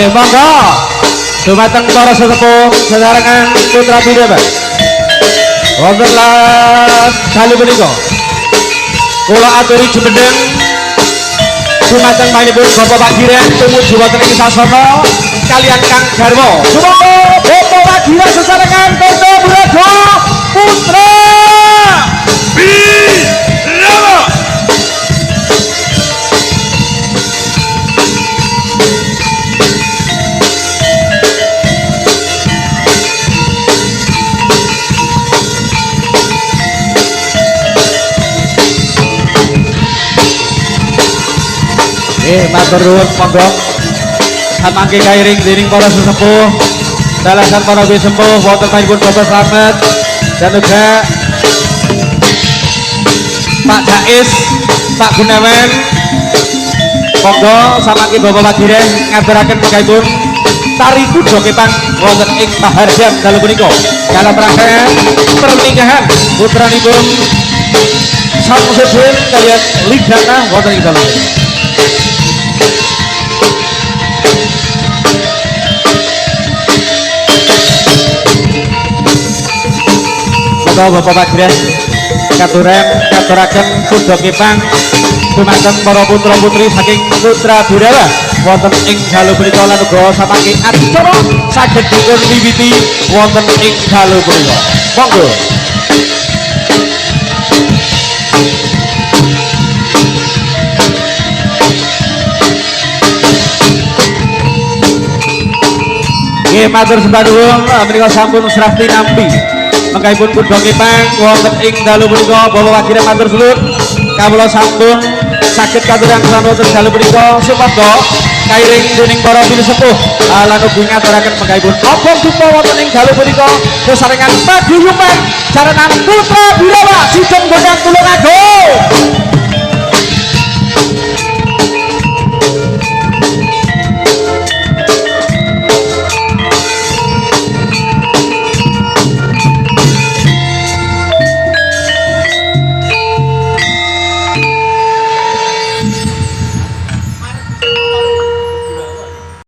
monggo dumateng para sesepuh sesarengan putra putri Pak. Wonten lan dalu punika kula aturi jemendeng dumateng panjenengan Bapak Pak Giren tumuju wonten ing sasana kalian Kang Garwa. Sumangga Bapak Pak Giren sesarengan Toto Burajo Putra Birawa. Matur nuwun monggo samangke kairing dening para sesepuh dalasan para bisepuh wonten panjenengan Bapak Slamet dan juga Pak Jais Pak Gunawan monggo samangke Bapak Pak Giren ngaturaken penggaipun tari kuda kepang wonten ing paharjan dalu punika dalam rangka pernikahan putranipun Samsudin kaliyan Ligana wonten ing dalu. Bapak Pak Giren katuraken kuda kepang dumateng para putra putri saking Putra Birawa wonten ing dalu punika lan uga samangke acara saged dipun wiwiti wonten ing dalu punika. Monggo. Nggih matur sembah nuwun menika sampun srah tinampi mangkaipun kuda kepang wonten ing dalu punika Bapak Pak Giren matur suwun kawula sampun saged katuraken wonten dalu punika sumangga kairing dening para pisepuh lan ugi ngaturaken mangkaipun obong dupa wonten ing dalu punika sesarengan paguyuban jaranan Putra Birawa Sijeng Gondang Tulungagung.